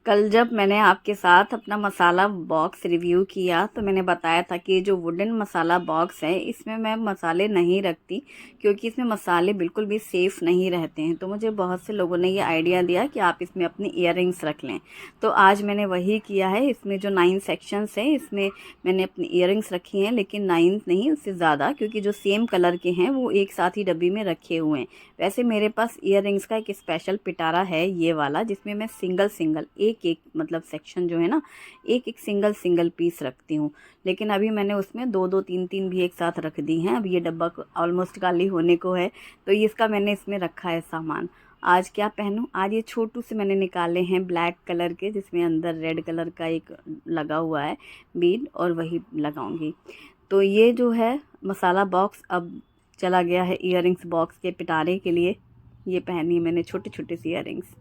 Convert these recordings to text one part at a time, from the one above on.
कल जब मैंने आपके साथ अपना मसाला बॉक्स रिव्यू किया तो मैंने बताया था कि जो वुडन मसाला बॉक्स है इसमें मैं मसाले नहीं रखती, क्योंकि इसमें मसाले बिल्कुल भी सेफ़ नहीं रहते हैं। तो मुझे बहुत से लोगों ने ये आइडिया दिया कि आप इसमें अपनी इयररिंग्स रख लें, तो आज मैंने वही किया है। इसमें जो 9 सेक्शंस हैं इसमें मैंने अपनी इयररिंग्स रखी हैं, लेकिन 9 नहीं, उससे ज़्यादा, क्योंकि जो सेम कलर के हैं वो एक साथ ही डब्बी में रखे हुए हैं। वैसे मेरे पास इयररिंग्स का एक स्पेशल पिटारा है ये वाला, जिसमें मैं सिंगल सिंगल एक एक मतलब सेक्शन जो है ना, एक एक सिंगल सिंगल पीस रखती हूँ। लेकिन अभी मैंने उसमें दो दो तीन तीन भी एक साथ रख दी हैं। अब ये डब्बा ऑलमोस्ट खाली होने को है, तो इसका मैंने इसमें रखा है सामान। आज क्या पहनूं? आज ये छोटू से मैंने निकाले हैं ब्लैक कलर के, जिसमें अंदर रेड कलर का एक लगा हुआ है बीड, और वही लगाऊंगी। तो ये जो है मसाला बॉक्स अब चला गया है इयररिंग्स बॉक्स के पिटारे के लिए। ये पहनी मैंने छोटे छोटे सी इयररिंग्स।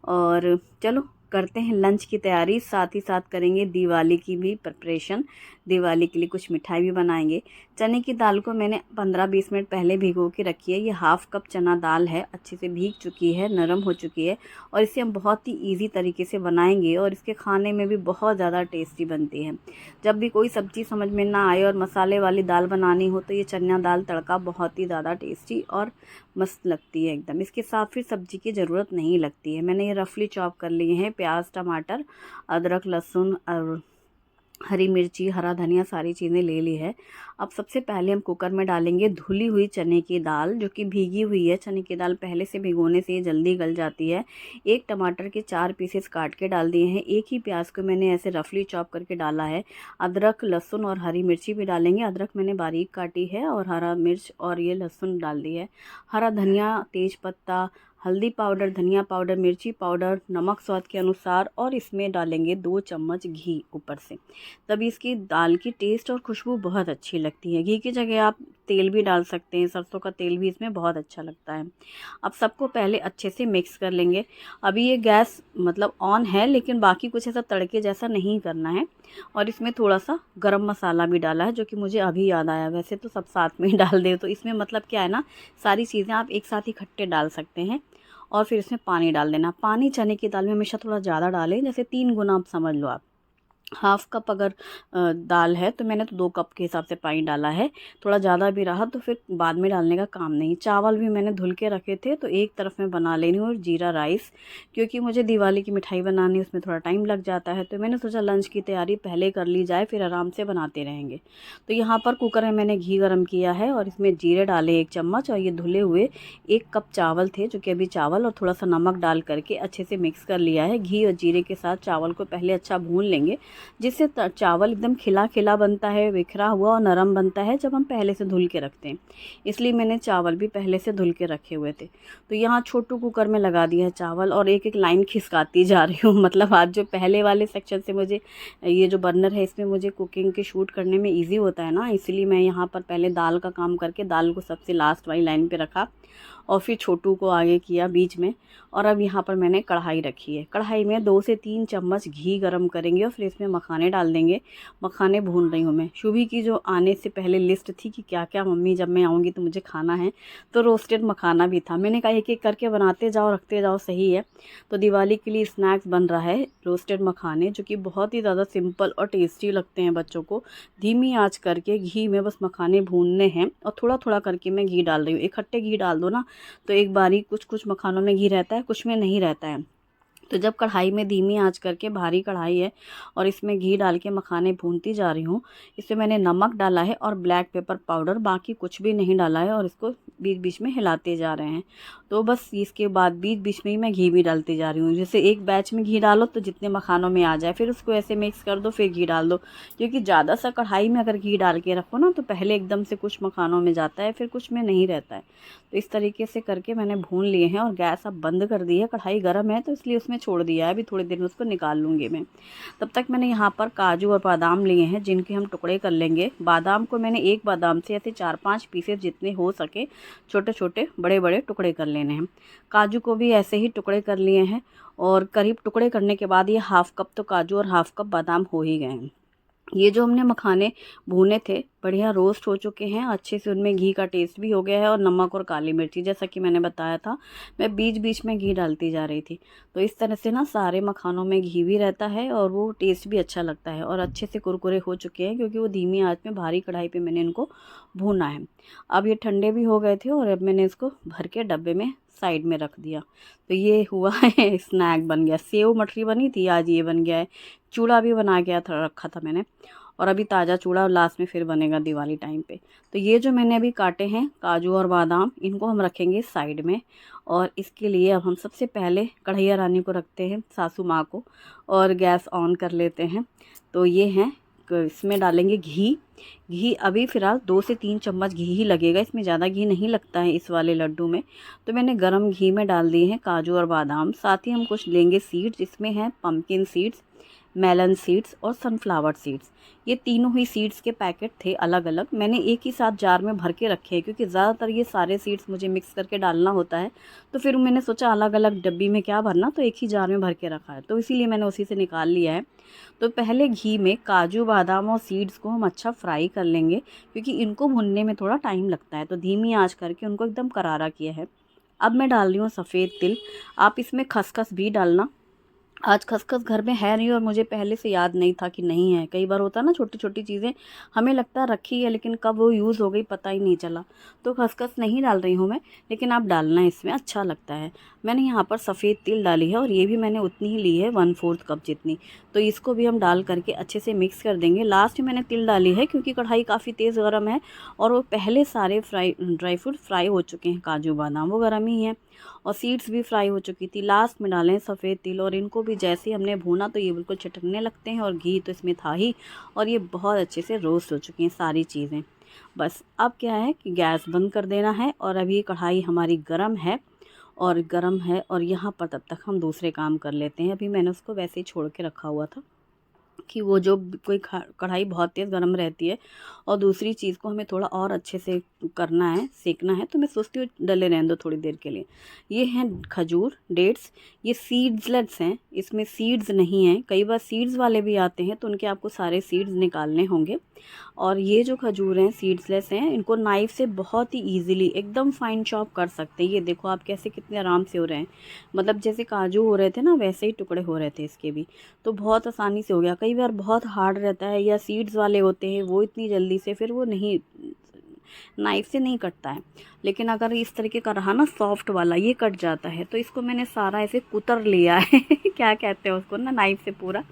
और चलो करते हैं लंच की तैयारी, साथ ही साथ करेंगे दिवाली की भी प्रिपरेशन। दिवाली के लिए कुछ मिठाई भी बनाएंगे। चने की दाल को मैंने 15-20 मिनट पहले भिगो के रखी है। ये हाफ़ कप चना दाल है, अच्छे से भीग चुकी है, नरम हो चुकी है, और इसे हम बहुत ही इजी तरीके से बनाएंगे और इसके खाने में भी बहुत ज़्यादा टेस्टी बनती है। जब भी कोई सब्ज़ी समझ में ना आए और मसाले वाली दाल बनानी हो तो ये चना दाल तड़का बहुत ही ज़्यादा टेस्टी और मस्त लगती है एकदम। इसके साथ फिर सब्ज़ी की ज़रूरत नहीं लगती है। मैंने ये रफली चॉप कर लिए हैं प्याज, टमाटर, अदरक, लहसुन और हरी मिर्ची, हरा धनिया, सारी चीज़ें ले ली है। अब सबसे पहले हम कुकर में डालेंगे धुली हुई चने की दाल, जो कि भीगी हुई है। चने की दाल पहले से भिगोने से ये जल्दी गल जाती है। एक टमाटर के 4 पीसेस काट के डाल दिए हैं। एक ही प्याज को मैंने ऐसे रफली चॉप करके डाला है। अदरक, लहसुन और हरी मिर्ची भी डालेंगे। अदरक मैंने बारीक काटी है और हरा मिर्च और ये लहसुन डाल दी है। हरा धनिया, तेज पत्ता, हल्दी पाउडर, धनिया पाउडर, मिर्ची पाउडर, नमक स्वाद के अनुसार, और इसमें डालेंगे 2 चम्मच घी ऊपर से। तभी इसकी दाल की टेस्ट और खुशबू बहुत अच्छी लगती है। घी की जगह आप तेल भी डाल सकते हैं, सरसों का तेल भी इसमें बहुत अच्छा लगता है। अब सबको पहले अच्छे से मिक्स कर लेंगे। अभी ये गैस मतलब ऑन है, लेकिन बाकी कुछ ऐसा तड़के जैसा नहीं करना है। और इसमें थोड़ा सा गरम मसाला भी डाला है, जो कि मुझे अभी याद आया। वैसे तो सब साथ में ही डाल दे, तो इसमें मतलब क्या है ना, सारी चीज़ें आप एक साथ ही इकट्ठे डाल सकते हैं। और फिर इसमें पानी डाल देना। पानी चने की दाल में हमेशा थोड़ा ज़्यादा डालें, जैसे 3 गुना आप समझ लो। आप हाफ़ कप अगर दाल है तो मैंने तो 2 कप के हिसाब से पानी डाला है। थोड़ा ज़्यादा भी रहा तो फिर बाद में डालने का काम नहीं। चावल भी मैंने धुल के रखे थे, तो एक तरफ मैं बना ले रही हूँ, और जीरा राइस, क्योंकि मुझे दिवाली की मिठाई बनानी है, उसमें थोड़ा टाइम लग जाता है। तो मैंने सोचा लंच की तैयारी पहले कर ली जाए, फिर आराम से बनाते रहेंगे। तो यहाँ पर कुकर में मैंने घी गर्म किया है और इसमें जीरे डाले 1 चम्मच, और ये धुले हुए 1 कप चावल थे, जो कि अभी चावल और थोड़ा सा नमक डाल करके अच्छे से मिक्स कर लिया है। घी और जीरे के साथ चावल को पहले अच्छा भून लेंगे, जिससे चावल एकदम खिला खिला बनता है, बिखरा हुआ और नरम बनता है जब हम पहले से धुल के रखते हैं। इसलिए मैंने चावल भी पहले से धुल के रखे हुए थे। तो यहाँ छोटू कुकर में लगा दिया है चावल, और एक एक लाइन खिसकाती जा रही हूँ। मतलब आज जो पहले वाले सेक्शन से मुझे ये जो बर्नर है, इसमें मुझे कुकिंग के शूट करने में ईजी होता है ना, इसलिए मैं यहाँ पर पहले दाल का काम करके दाल को सबसे लास्ट वाली लाइन पे रखा, और फिर छोटू को आगे किया बीच में। और अब यहाँ पर मैंने कढ़ाई रखी है। कढ़ाई में 2 से 3 चम्मच घी गरम करेंगे और फिर इसमें मखाने डाल देंगे। मखाने भून रही हूँ मैं। शुभी की जो आने से पहले लिस्ट थी कि क्या क्या मम्मी जब मैं आऊँगी तो मुझे खाना है, तो रोस्टेड मखाना भी था। मैंने कहा एक एक करके बनाते जाओ, रखते जाओ, सही है। तो दिवाली के लिए स्नैक्स बन रहा है रोस्टेड मखाने, जो कि बहुत ही ज़्यादा सिंपल और टेस्टी लगते हैं बच्चों को। धीमी आँच करके घी में बस मखाने भूनने हैं, और थोड़ा थोड़ा करके मैं घी डाल रही हूँ। इकट्ठे घी डाल दो ना तो एक बारी कुछ कुछ मखानों में घी रहता है, कुछ में नहीं रहता है। तो जब कढ़ाई में धीमी आंच करके, भारी कढ़ाई है और इसमें घी डाल के मखाने भूनती जा रही हूँ। इसमें मैंने नमक डाला है और ब्लैक पेपर पाउडर, बाकी कुछ भी नहीं डाला है, और इसको बीच बीच में हिलाते जा रहे हैं। तो बस इसके बाद बीच बीच में ही मैं घी भी डालती जा रही हूँ। जैसे एक बैच में घी डालो तो जितने मखानों में आ जाए, फिर उसको ऐसे मिक्स कर दो, फिर घी डाल दो। क्योंकि ज़्यादा सा कढ़ाई में अगर घी डाल के रखो ना, तो पहले एकदम से कुछ मखानों में जाता है, फिर कुछ में नहीं रहता है। तो इस तरीके से करके मैंने भून लिए हैं, और गैस अब बंद कर दी है। कढ़ाई गर्म है तो इसलिए उसमें छोड़ दिया है। अभी थोड़ी देर में उसको निकाल लूँगी मैं। तब तक मैंने यहाँ पर काजू और बादाम लिए हैं, जिनके हम टुकड़े कर लेंगे। बादाम को मैंने एक बादाम से ऐसे 4-5 पीसेस जितने हो सके छोटे छोटे बड़े बड़े टुकड़े कर लेने हैं। काजू को भी ऐसे ही टुकड़े कर लिए हैं, और करीब टुकड़े करने के बाद ये हाफ़ कप तो काजू और हाफ़ कप बादाम हो ही गए हैं। ये जो हमने मखाने भूने थे बढ़िया रोस्ट हो चुके हैं, अच्छे से उनमें घी का टेस्ट भी हो गया है और नमक और काली मिर्ची, जैसा कि मैंने बताया था मैं बीच बीच में घी डालती जा रही थी। तो इस तरह से ना सारे मखानों में घी भी रहता है और वो टेस्ट भी अच्छा लगता है। और अच्छे से कुरकुरे हो चुके हैं क्योंकि वो धीमी आंच में भारी कढ़ाई पे मैंने इनको भूना है। अब ये ठंडे भी हो गए थे और अब मैंने इसको भर के डब्बे में साइड में रख दिया। तो ये हुआ है स्नैक बन गया। सेव मठरी बनी थी, आज ये बन गया है। चूड़ा भी बना गया था, रखा था मैंने, और अभी ताज़ा चूड़ा लास्ट में फिर बनेगा दिवाली टाइम पे। तो ये जो मैंने अभी काटे हैं काजू और बादाम, इनको हम रखेंगे साइड में। और इसके लिए अब हम सबसे पहले कढ़ैया रानी को रखते हैं, सासू माँ को, और गैस ऑन कर लेते हैं। तो ये हैं, इसमें डालेंगे घी। घी अभी फ़िलहाल 2 से 3 चम्मच घी ही लगेगा, इसमें ज़्यादा घी नहीं लगता है इस वाले लड्डू में। तो मैंने गरम घी में डाल दिए हैं काजू और बादाम। साथ ही हम कुछ लेंगे सीड्स, इसमें हैं पम्पकिन सीड्स, मेलन सीड्स और सनफ्लावर सीड्स। ये तीनों ही सीड्स के पैकेट थे अलग अलग, मैंने एक ही साथ जार में भर के रखे हैं क्योंकि ज़्यादातर ये सारे सीड्स मुझे मिक्स करके डालना होता है। तो फिर मैंने सोचा अलग अलग डब्बी में क्या भरना, तो एक ही जार में भर के रखा है, तो इसीलिए मैंने उसी से निकाल लिया है। तो पहले घी में काजू बादाम और सीड्स को हम अच्छा फ्राई कर लेंगे क्योंकि इनको भुनने में थोड़ा टाइम लगता है। तो धीमी आँच करके उनको एकदम करारा किया है। अब मैं डाल रही हूँ सफ़ेद तिल। आप इसमें खसखस भी डालना। आज खसखस घर में है नहीं और मुझे पहले से याद नहीं था कि नहीं है। कई बार होता है ना, छोटी छोटी चीज़ें हमें लगता है रखी है लेकिन कब वो यूज़ हो गई पता ही नहीं चला। तो खसखस नहीं डाल रही हूँ मैं, लेकिन आप डालना है, इसमें अच्छा लगता है। मैंने यहाँ पर सफ़ेद तिल डाली है और ये भी मैंने उतनी ही ली है, 1/4 कप जितनी। तो इसको भी हम डाल करके अच्छे से मिक्स कर देंगे। लास्ट में मैंने तिल डाली है क्योंकि कढ़ाई काफ़ी तेज़ गर्म है और वो पहले सारे ड्राई फ्रूट फ्राई हो चुके हैं। काजू बादाम वो गर्म ही है और सीड्स भी फ्राई हो चुकी थी। लास्ट में डालें सफ़ेद तिल और इनको भी जैसे हमने भूना तो ये बिल्कुल चटकने लगते हैं और घी तो इसमें था ही और ये बहुत अच्छे से रोस्ट हो चुकी हैं सारी चीज़ें। बस अब क्या है कि गैस बंद कर देना है और अभी कढ़ाई हमारी गर्म है और यहाँ पर तब तक हम दूसरे काम कर लेते हैं। अभी मैंने उसको वैसे ही छोड़ के रखा हुआ था कि वो जो कोई कढ़ाई बहुत तेज़ गर्म रहती है और दूसरी चीज़ को हमें थोड़ा और अच्छे से करना है, सेकना है, तो मैं सोचती हूँ डले रहने दो थोड़ी देर के लिए। ये हैं खजूर, डेट्स। ये सीड्सलेस हैं, इसमें सीड्स नहीं हैं। कई बार सीड्स वाले भी आते हैं तो उनके आपको सारे सीड्स निकालने होंगे। और ये जो खजूर हैं सीड्सलेस हैं, इनको नाइफ़ से बहुत ही ईज़िली एकदम फाइन चॉप कर सकते हैं। ये देखो आप कैसे कितने आराम से हो रहे हैं, मतलब जैसे काजू हो रहे थे ना वैसे ही टुकड़े हो रहे थे इसके भी। तो बहुत आसानी से हो गया। कई बार बहुत हार्ड रहता है या सीड्स वाले होते हैं वो इतनी जल्दी से फिर वो नहीं, नाइफ से नहीं कटता है। लेकिन अगर इस तरीके का रहा ना सॉफ्ट वाला, ये कट जाता है। तो इसको मैंने सारा ऐसे कुतर लिया है क्या कहते हैं उसको ना, नाइफ से पूरा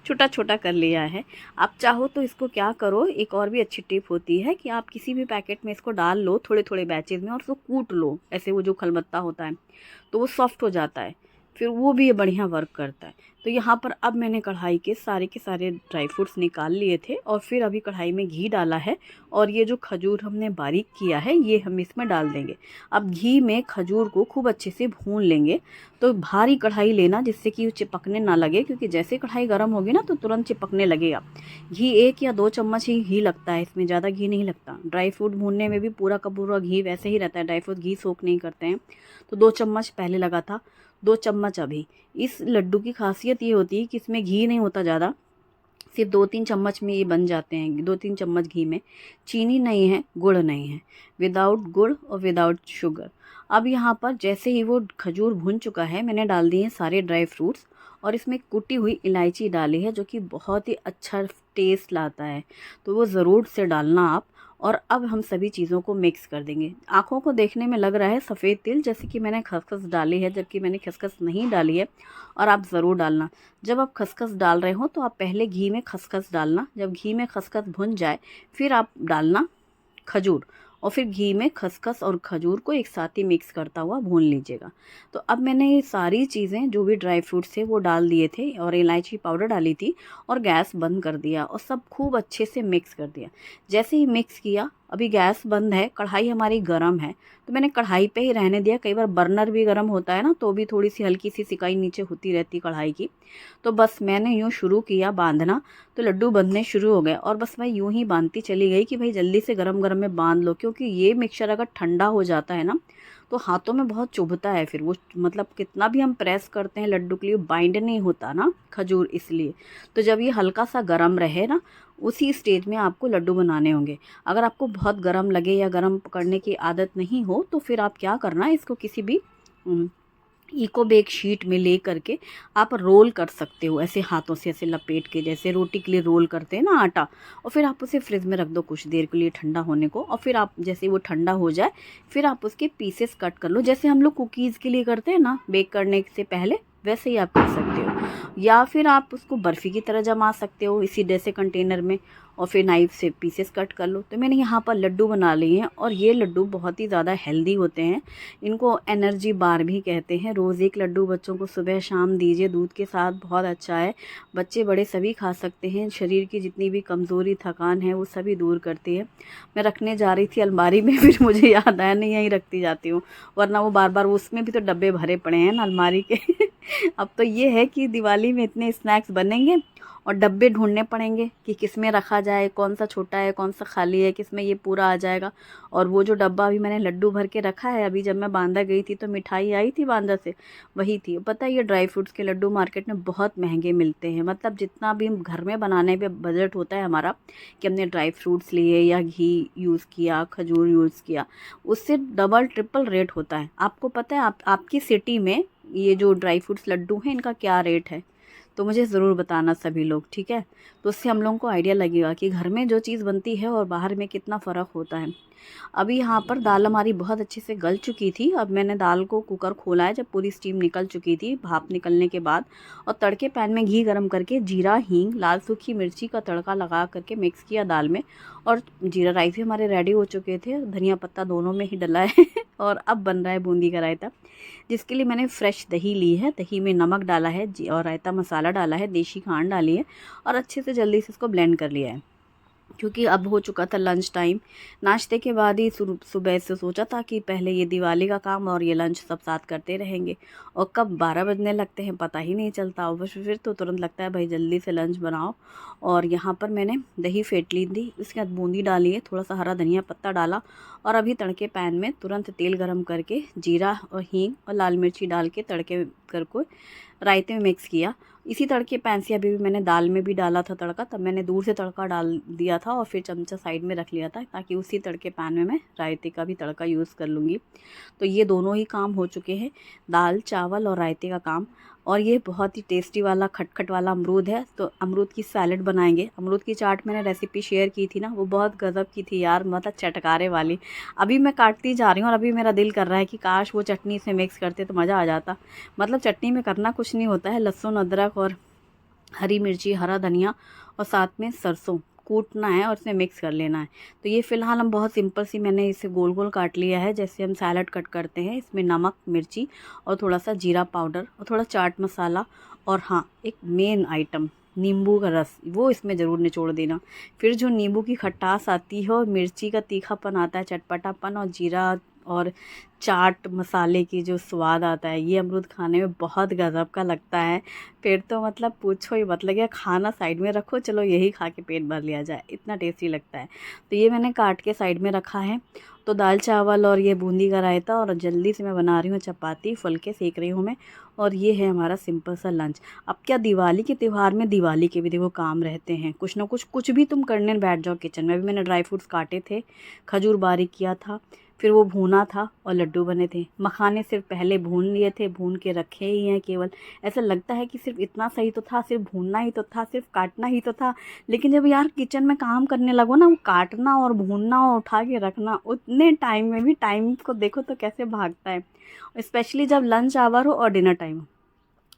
छोटा छोटा कर लिया है। आप चाहो तो इसको क्या करो, एक और भी अच्छी टिप होती है कि आप किसी भी पैकेट में इसको डाल लो थोड़े थोड़े बैचेज में और उसको कूट लो ऐसे, वो जो खलबत्ता होता है तो वो सॉफ्ट हो जाता है, फिर वो भी बढ़िया वर्क करता है। तो यहाँ पर अब मैंने कढ़ाई के सारे ड्राई फ्रूट्स निकाल लिए थे और फिर अभी कढ़ाई में घी डाला है और ये जो खजूर हमने बारीक किया है ये हम इसमें डाल देंगे। अब घी में खजूर को खूब अच्छे से भून लेंगे। तो भारी कढ़ाई लेना जिससे कि वो चिपकने ना लगे, क्योंकि जैसे कढ़ाई गर्म होगी ना तो तुरंत चिपकने लगेगा। घी 1 या 2 चम्मच ही घी लगता है, इसमें ज़्यादा घी नहीं लगता। ड्राई फ्रूट भूनने में भी पूरा का पूरा घी वैसे ही रहता है, ड्राई फ्रूट घी सोख नहीं करते हैं। तो 2 चम्मच पहले लगा था, 2 चम्मच अभी। इस लड्डू की खासियत ये होती है कि इसमें घी नहीं होता ज़्यादा, सिर्फ 2-3 चम्मच में ये बन जाते हैं। 2-3 चम्मच घी में। चीनी नहीं है, गुड़ नहीं है, विदाउट गुड़ और विदाउट शुगर। अब यहाँ पर जैसे ही वो खजूर भुन चुका है मैंने डाल दिए हैं सारे ड्राई फ्रूट्स और इसमें कुटी हुई इलायची डाली है जो कि बहुत ही अच्छा टेस्ट लाता है, तो वो ज़रूर से डालना आप। और अब हम सभी चीज़ों को मिक्स कर देंगे। आँखों को देखने में लग रहा है सफ़ेद तिल जैसे कि मैंने खसखस डाली है, जबकि मैंने खसखस नहीं डाली है। और आप ज़रूर डालना, जब आप खसखस डाल रहे हो तो आप पहले घी में खसखस डालना। जब घी में खसखस भुन जाए फिर आप डालना खजूर और फिर घी में खसखस और खजूर को एक साथ ही मिक्स करता हुआ भून लीजिएगा। तो अब मैंने ये सारी चीज़ें जो भी ड्राई फ्रूट्स थे वो डाल दिए थे और इलायची पाउडर डाली थी और गैस बंद कर दिया और सब खूब अच्छे से मिक्स कर दिया। जैसे ही मिक्स किया, अभी गैस बंद है, कढ़ाई हमारी गर्म है तो मैंने कढ़ाई पे ही रहने दिया। कई बार बर्नर भी गर्म होता है ना तो भी थोड़ी सी हल्की सी सिकाई नीचे होती रहती कढ़ाई की। तो बस मैंने यूँ शुरू किया बांधना, तो लड्डू बंधने शुरू हो गए और बस मैं यूँ ही बांधती चली गई कि भाई जल्दी से गरम गरम में बांध लो, क्योंकि ये मिक्सचर अगर ठंडा हो जाता है ना तो हाथों में बहुत चुभता है फिर वो, मतलब कितना भी हम प्रेस करते हैं लड्डू के लिए बाइंड नहीं होता ना खजूर, इसलिए। तो जब ये हल्का सा गरम रहे ना उसी स्टेज में आपको लड्डू बनाने होंगे। अगर आपको बहुत गरम लगे या गरम पकड़ने की आदत नहीं हो तो फिर आप क्या करना, इसको किसी भी इको बेक शीट में ले करके आप रोल कर सकते हो, ऐसे हाथों से ऐसे लपेट के, जैसे रोटी के लिए रोल करते हैं ना आटा। और फिर आप उसे फ्रिज में रख दो कुछ देर के लिए ठंडा होने को, और फिर आप जैसे वो ठंडा हो जाए फिर आप उसके पीसेस कट कर लो, जैसे हम लोग कुकीज़ के लिए करते हैं ना बेक करने से पहले, वैसे ही आप कर सकते हो। या फिर आप उसको बर्फ़ी की तरह जमा सकते हो इसी जैसे कंटेनर में, और फिर नाइफ से पीसेस कट कर लो। तो मैंने यहाँ पर लड्डू बना लिए हैं, और ये लड्डू बहुत ही ज़्यादा हेल्दी होते हैं। इनको एनर्जी बार भी कहते हैं। रोज़ एक लड्डू बच्चों को सुबह शाम दीजिए दूध के साथ, बहुत अच्छा है। बच्चे बड़े सभी खा सकते हैं। शरीर की जितनी भी कमज़ोरी थकान है वो सभी दूर करती है। मैं रखने जा रही थी अलमारी में, फिर मुझे याद आया नहीं यहीं रखती जाती हूँ, वरना वो बार बार, उसमें भी तो डब्बे भरे पड़े हैं ना अलमारी के। अब तो ये है कि दिवाली में इतने स्नैक्स बनेंगे और डब्बे ढूंढने पड़ेंगे कि किस में रखा जाए, कौन सा छोटा है कौन सा खाली है, किस में ये पूरा आ जाएगा। और वो जो डब्बा अभी मैंने लड्डू भर के रखा है, अभी जब मैं बांदा गई थी तो मिठाई आई थी बांदा से, वही थी। पता है ये ड्राई फ्रूट्स के लड्डू मार्केट में बहुत महंगे मिलते हैं, मतलब जितना भी घर में बनाने पे बजट होता है हमारा कि हमने ड्राई फ्रूट्स लिए या घी यूज़ किया, खजूर यूज़ किया, उससे डबल ट्रिपल रेट होता है। आपको पता है आपकी सिटी में ये जो ड्राई फ्रूट्स लड्डू हैं इनका क्या रेट है? तो मुझे ज़रूर बताना सभी लोग, ठीक है? तो उससे हम लोगों को आइडिया लगेगा कि घर में जो चीज़ बनती है और बाहर में कितना फ़र्क होता है। अभी यहाँ पर दाल हमारी बहुत अच्छे से गल चुकी थी। अब मैंने दाल को कुकर खोला है जब पूरी स्टीम निकल चुकी थी, भाप निकलने के बाद, और तड़के पैन में घी गरम करके जीरा, हींग, लाल सूखी मिर्ची का तड़का लगा करके मिक्स किया दाल में। और जीरा राइस भी हमारे रेडी हो चुके थे, धनिया पत्ता दोनों में ही डला है। और अब बन रहा है बूंदी का रायता, जिसके लिए मैंने फ्रेश दही ली है। दही में नमक डाला है और रायता मसाला डाला है, देशी खांड डाली है, और अच्छे से जल्दी से इसको ब्लेंड कर लिया है। क्योंकि अब हो चुका था लंच टाइम। नाश्ते के बाद ही सुबह से सोचा था कि पहले ये दिवाली का काम और ये लंच सब साथ करते रहेंगे, और कब 12 बजने लगते हैं पता ही नहीं चलता। और बस फिर तो तुरंत लगता है भाई जल्दी से लंच बनाओ। और यहाँ पर मैंने दही फेंट ली थी, उसके बाद बूंदी डाली है, थोड़ा सा हरा धनिया पत्ता डाला, और अभी तड़के पैन में तुरंत तेल गरम करके जीरा और हींग और लाल मिर्ची डाल के तड़के करके रायते में मिक्स किया। इसी तड़के पैन से अभी भी मैंने दाल में भी डाला था तड़का, तब मैंने दूर से तड़का डाल दिया था और फिर चमचा साइड में रख लिया था, ताकि उसी तड़के पैन में मैं रायते का भी तड़का यूज़ कर लूँगी। तो ये दोनों ही काम हो चुके हैं, दाल चावल और रायते का काम। और ये बहुत ही टेस्टी वाला खटखट वाला अमरूद है, तो अमरूद की सैलेड बनाएंगे। अमरूद की चाट मैंने रेसिपी शेयर की थी ना, वो बहुत गज़ब की थी यार, मतलब चटकारे वाली। अभी मैं काटती जा रही हूँ और अभी मेरा दिल कर रहा है कि काश वो चटनी से मिक्स करते तो मज़ा आ जाता। मतलब चटनी में करना कुछ नहीं होता है, लहसुन अदरक और हरी मिर्ची, हरा धनिया, और साथ में सरसों कूटना है और इसमें मिक्स कर लेना है। तो ये फ़िलहाल हम बहुत सिंपल सी, मैंने इसे गोल गोल काट लिया है जैसे हम सैलड कट करते हैं। इसमें नमक, मिर्ची और थोड़ा सा जीरा पाउडर और थोड़ा चाट मसाला, और हाँ एक मेन आइटम नींबू का रस, वो इसमें ज़रूर निचोड़ देना। फिर जो नींबू की खटास आती है और मिर्ची का तीखापन आता है, चटपटापन, और जीरा और चाट मसाले की जो स्वाद आता है, ये अमरूद खाने में बहुत गज़ब का लगता है। फिर तो मतलब पूछो ही मत, लगे खाना साइड में रखो, चलो यही खा के पेट भर लिया जाए, इतना टेस्टी लगता है। तो ये मैंने काट के साइड में रखा है। तो दाल चावल और ये बूंदी का रायता, और जल्दी से मैं बना रही हूँ चपाती, फुलके सेक रही हूँ मैं। और ये है हमारा सिंपल सा लंच। अब क्या दिवाली के त्यौहार में दिवाली के भी देखो काम रहते हैं, कुछ ना कुछ भी तुम करने बैठ जाओ किचन में। अभी मैंने ड्राई फ्रूट्स काटे थे, खजूर बारीक किया था, फिर वो भूना था और लड्डू बने थे। मखाने सिर्फ पहले भून लिए थे, भून के रखे ही हैं केवल। ऐसा लगता है कि सिर्फ इतना सही तो था, सिर्फ भूनना ही तो था, सिर्फ काटना ही तो था। लेकिन जब यार किचन में काम करने लगो ना, वो काटना और भूनना और उठा के रखना, उतने टाइम में भी टाइम को देखो तो कैसे भागता है, स्पेशली जब लंच आवर हो और डिनर टाइम हो।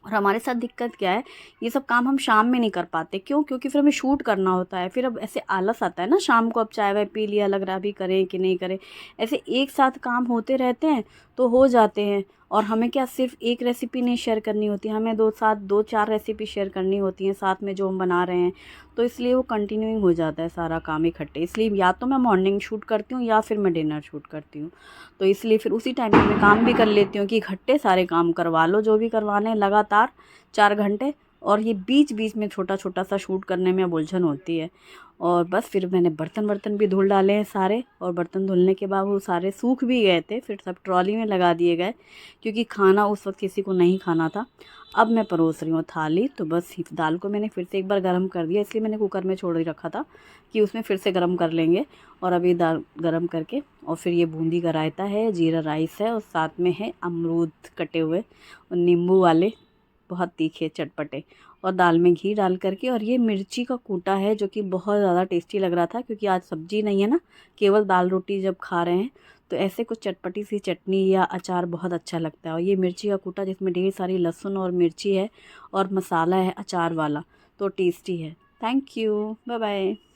और हमारे साथ दिक्कत क्या है, ये सब काम हम शाम में नहीं कर पाते। क्यों? क्योंकि फिर हमें शूट करना होता है। फिर अब ऐसे आलस आता है ना शाम को, अब चाय वाय पी लिया, लग रहा अभी करें कि नहीं करें। ऐसे एक साथ काम होते रहते हैं तो हो जाते हैं। और हमें क्या सिर्फ एक रेसिपी नहीं शेयर करनी होती, हमें दो चार रेसिपी शेयर करनी होती हैं साथ में जो हम बना रहे हैं। तो इसलिए वो कंटिन्यूइंग हो जाता है सारा काम इकट्ठे। इसलिए या तो मैं मॉर्निंग शूट करती हूँ या फिर मैं डिनर शूट करती हूँ। तो इसलिए फिर उसी टाइम पे मैं काम भी कर लेती हूँ कि इकट्ठे सारे काम करवा लो, जो भी करवाने हैं लगातार 4 घंटे, और ये बीच बीच में छोटा छोटा सा शूट करने में अब उलझन होती है। और बस फिर मैंने बर्तन भी धुल डाले हैं सारे, और बर्तन धुलने के बाद वो सारे सूख भी गए थे, फिर सब ट्रॉली में लगा दिए गए क्योंकि खाना उस वक्त किसी को नहीं खाना था। अब मैं परोस रही हूँ थाली। तो बस दाल को मैंने फिर से एक बार गर्म कर दिया, इसलिए मैंने कुकर में छोड़ ही रखा था कि उसमें फिर से गर्म कर लेंगे। और अभी दाल गर्म करके, और फिर ये बूंदी का रायता है, जीरा राइस है, और साथ में है अमरूद कटे हुए और नींबू वाले, बहुत तीखे चटपटे, और दाल में घी डाल करके। और ये मिर्ची का कूटा है जो कि बहुत ज़्यादा टेस्टी लग रहा था, क्योंकि आज सब्जी नहीं है ना, केवल दाल रोटी जब खा रहे हैं तो ऐसे कुछ चटपटी सी चटनी या अचार बहुत अच्छा लगता है। और ये मिर्ची का कूटा जिसमें ढेर सारी लहसुन और मिर्ची है और मसाला है अचार वाला, तो टेस्टी है। Thank you, bye bye.